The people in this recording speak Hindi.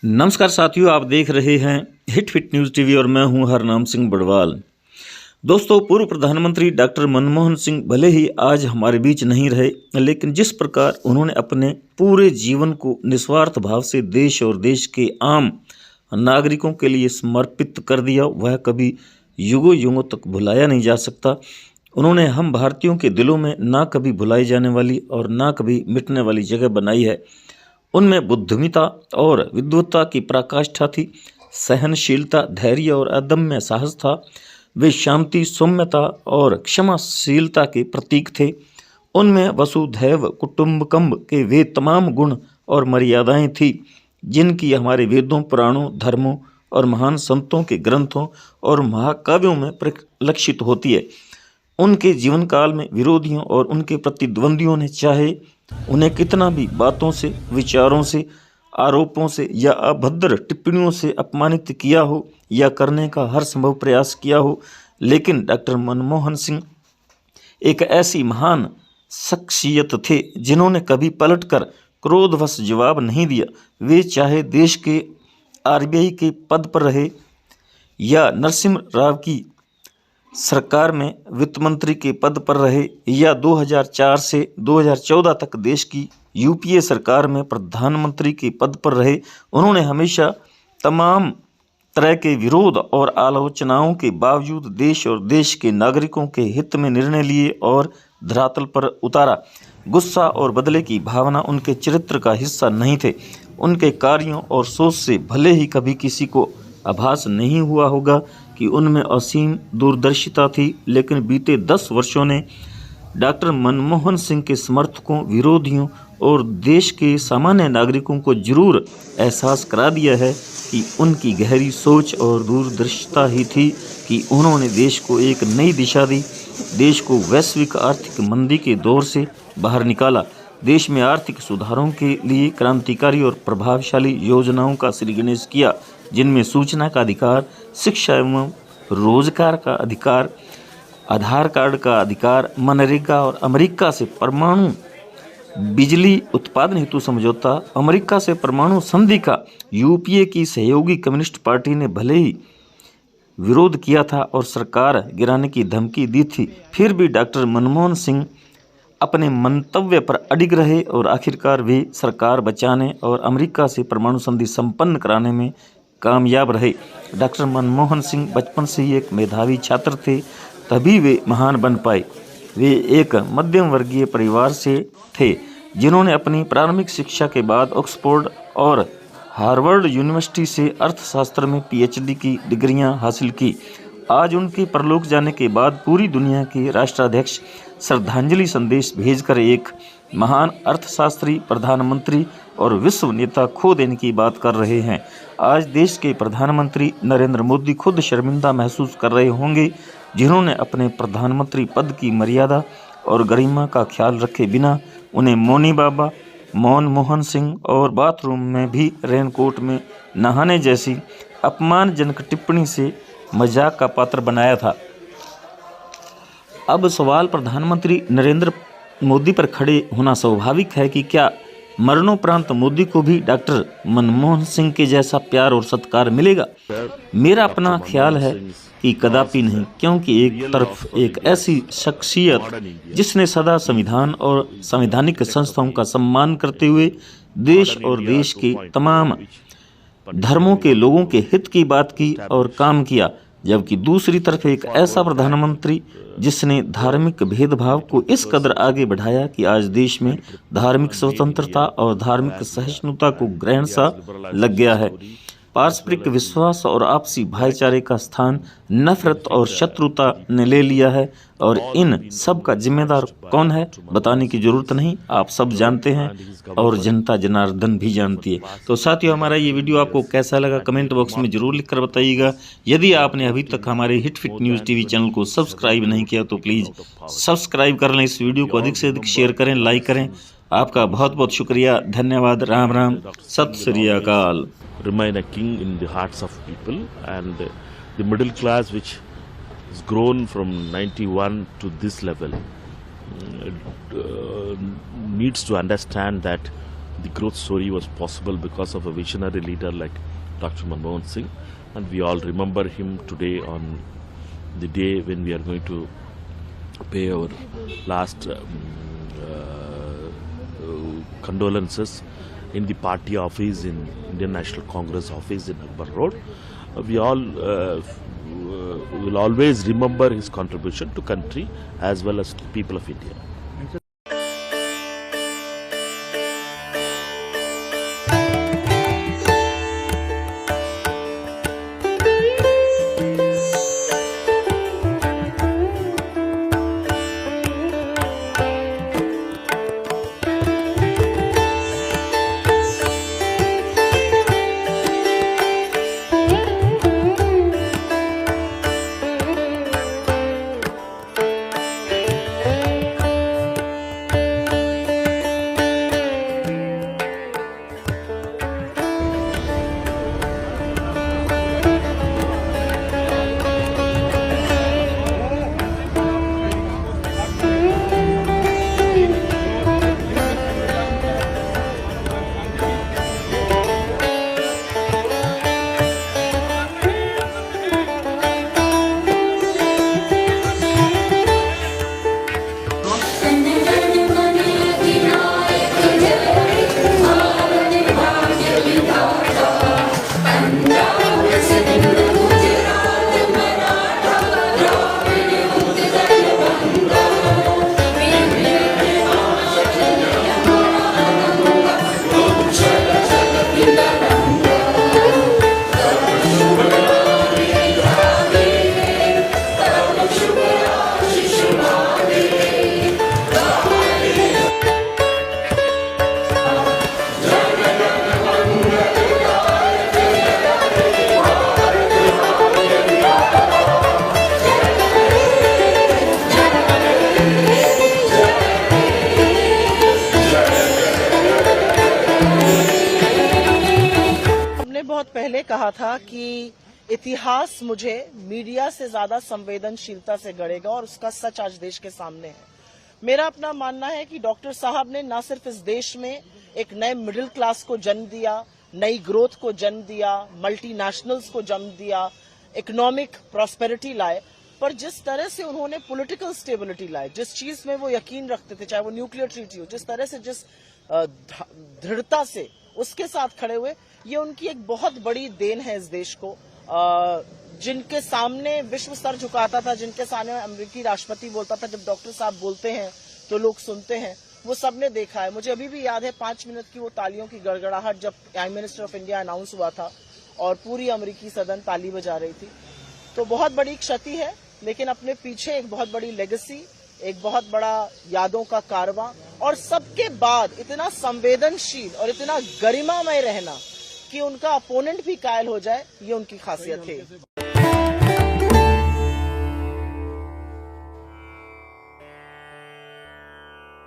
नमस्कार साथियों, आप देख रहे हैं हिट फिट न्यूज़ टीवी और मैं हूं हरनाम सिंह बड़वाल। दोस्तों, पूर्व प्रधानमंत्री डॉक्टर मनमोहन सिंह भले ही आज हमारे बीच नहीं रहे, लेकिन जिस प्रकार उन्होंने अपने पूरे जीवन को निस्वार्थ भाव से देश और देश के आम नागरिकों के लिए समर्पित कर दिया, वह कभी युगों युगों तक भुलाया नहीं जा सकता। उन्होंने हम भारतीयों के दिलों में ना कभी भुलाई जाने वाली और ना कभी मिटने वाली जगह बनाई है। उनमें बुद्धिमता और विद्वत्ता की पराकाष्ठा थी, सहनशीलता, धैर्य और अदम्य साहस था। वे शांति, सौम्यता और क्षमाशीलता के प्रतीक थे। उनमें वसुधैव कुटुंबकम के वे तमाम गुण और मर्यादाएं थीं जिनकी हमारे वेदों, पुराणों, धर्मों और महान संतों के ग्रंथों और महाकाव्यों में परिलक्षित होती है। उनके जीवन काल में विरोधियों और उनके प्रतिद्वंदियों ने चाहे उन्हें कितना भी बातों से, विचारों से, आरोपों से या अभद्र टिप्पणियों से अपमानित किया हो या करने का हर संभव प्रयास किया हो, लेकिन डॉक्टर मनमोहन सिंह एक ऐसी महान शख्सियत थे जिन्होंने कभी पलटकर क्रोधवश जवाब नहीं दिया। वे चाहे देश के आरबीआई के पद पर रहे या नरसिम्हा राव की सरकार में वित्त मंत्री के पद पर रहे या 2004 से 2014 तक देश की यूपीए सरकार में प्रधानमंत्री के पद पर रहे, उन्होंने हमेशा तमाम तरह के विरोध और आलोचनाओं के बावजूद देश और देश के नागरिकों के हित में निर्णय लिए और धरातल पर उतारा। गुस्सा और बदले की भावना उनके चरित्र का हिस्सा नहीं थे। उनके कार्यों और सोच से भले ही कभी किसी को आभास नहीं हुआ होगा कि उनमें असीम दूरदर्शिता थी, लेकिन बीते 10 वर्षों ने डॉक्टर मनमोहन सिंह के समर्थकों, विरोधियों और देश के सामान्य नागरिकों को जरूर एहसास करा दिया है कि उनकी गहरी सोच और दूरदर्शिता ही थी कि उन्होंने देश को एक नई दिशा दी, देश को वैश्विक आर्थिक मंदी के दौर से बाहर निकाला, देश में आर्थिक सुधारों के लिए क्रांतिकारी और प्रभावशाली योजनाओं का सृजन किया, जिनमें सूचना का अधिकार, शिक्षा एवं रोजगार का अधिकार, आधार कार्ड का अधिकार, मनरेगा और अमेरिका से परमाणु बिजली उत्पादन हेतु समझौता, अमेरिका से परमाणु संधि का यूपीए की सहयोगी कम्युनिस्ट पार्टी ने भले ही विरोध किया था और सरकार गिराने की धमकी दी थी, फिर भी डॉक्टर मनमोहन सिंह अपने मंतव्य पर अडिग रहे और आखिरकार वे सरकार बचाने और अमेरिका से परमाणु संधि संपन्न कराने में कामयाब रहे। डॉक्टर मनमोहन सिंह बचपन से ही एक मेधावी छात्र थे, तभी वे महान बन पाए। वे एक मध्यम वर्गीय परिवार से थे जिन्होंने अपनी प्रारंभिक शिक्षा के बाद ऑक्सफोर्ड और हार्वर्ड यूनिवर्सिटी से अर्थशास्त्र में पीएचडी की डिग्रियां हासिल की। आज उनके परलोक जाने के बाद पूरी दुनिया के राष्ट्राध्यक्ष श्रद्धांजलि संदेश भेजकर एक महान अर्थशास्त्री, प्रधानमंत्री और विश्व नेता खो देने की बात कर रहे हैं। आज देश के प्रधानमंत्री नरेंद्र मोदी खुद शर्मिंदा महसूस कर रहे होंगे, जिन्होंने अपने प्रधानमंत्री पद की मर्यादा और गरिमा का ख्याल रखे बिना उन्हें मौनी बाबा, मनमोहन सिंह और बाथरूम में भी रेनकोट में नहाने जैसी अपमानजनक टिप्पणी से मजाक का पात्र बनाया था। अब सवाल प्रधानमंत्री नरेंद्र मोदी पर खड़े होना स्वाभाविक है कि क्या मरणोपरांत मोदी को भी डॉक्टर मनमोहन सिंह के जैसा प्यार और सत्कार मिलेगा? मेरा अपना ख्याल है कि कदापि नहीं, क्योंकि एक तरफ एक ऐसी शख्सियत जिसने सदा संविधान और संवैधानिक संस्थाओं का सम्मान करते हुए देश और देश के तमाम धर्मों के लोगों के हित की बात की और काम किया, जबकि दूसरी तरफ एक ऐसा प्रधानमंत्री जिसने धार्मिक भेदभाव को इस कदर आगे बढ़ाया कि आज देश में धार्मिक स्वतंत्रता और धार्मिक सहिष्णुता को ग्रहण सा लग गया है। पारस्परिक विश्वास और आपसी भाईचारे का स्थान नफरत और शत्रुता ने ले लिया है, और इन सब का जिम्मेदार कौन है बताने की जरूरत नहीं, आप सब जानते हैं और जनता जनार्दन भी जानती है। तो साथियों, हमारा ये वीडियो आपको कैसा लगा कमेंट बॉक्स में जरूर लिखकर बताइएगा। यदि आपने अभी तक हमारे hit fit news TV channel को सब्सक्राइब नहीं किया तो प्लीज़ सब्सक्राइब कर लें। इस वीडियो को अधिक से अधिक शेयर करें, लाइक करें। आपका बहुत बहुत शुक्रिया, धन्यवाद, राम राम, सत श्री अकाल। Remain a king in the hearts of people, and the middle class, which has grown from 91 to this level, needs to understand that the growth story was possible because of a visionary leader like Dr. Manmohan Singh, and we all remember him today on the day when we are going to pay our last condolences in the party office in Indian National Congress office in Akbar Road. We all will always remember his contribution to country as well as to the people of India. बहुत पहले कहा था कि इतिहास मुझे मीडिया से ज्यादा संवेदनशीलता से गढ़ेगा और उसका सच आज देश के सामने है। मेरा अपना मानना है कि डॉक्टर साहब ने न सिर्फ इस देश में एक नए मिडिल क्लास को जन्म दिया, नई ग्रोथ को जन्म दिया, मल्टीनेशनल्स को जन्म दिया, इकोनॉमिक प्रॉस्पेरिटी लाए, पर जिस तरह से उन्होंने पॉलिटिकल स्टेबिलिटी लाए, जिस चीज में वो यकीन रखते थे, चाहे वो न्यूक्लियर ट्रीटी हो, जिस तरह से जिस दृढ़ता से उसके साथ खड़े हुए, ये उनकी एक बहुत बड़ी देन है इस देश को। जिनके सामने विश्व सर झुकाता था, जिनके सामने अमेरिकी राष्ट्रपति बोलता था, जब डॉक्टर साहब बोलते हैं तो लोग सुनते हैं, वो सबने देखा है। मुझे अभी भी याद है 5 मिनट की वो तालियों की गड़गड़ाहट जब prime minister of India announce हुआ था और पूरी अमेरिकी सदन ताली बजा रही थी। तो बहुत बड़ी क्षति है, लेकिन अपने पीछे एक बहुत बड़ी लेगेसी, एक बहुत बड़ा यादों का कारवां, और सबके बाद इतना संवेदनशील और इतना गरिमामय रहना कि उनका अपोनेंट भी कायल हो जाए, ये उनकी खासियत है।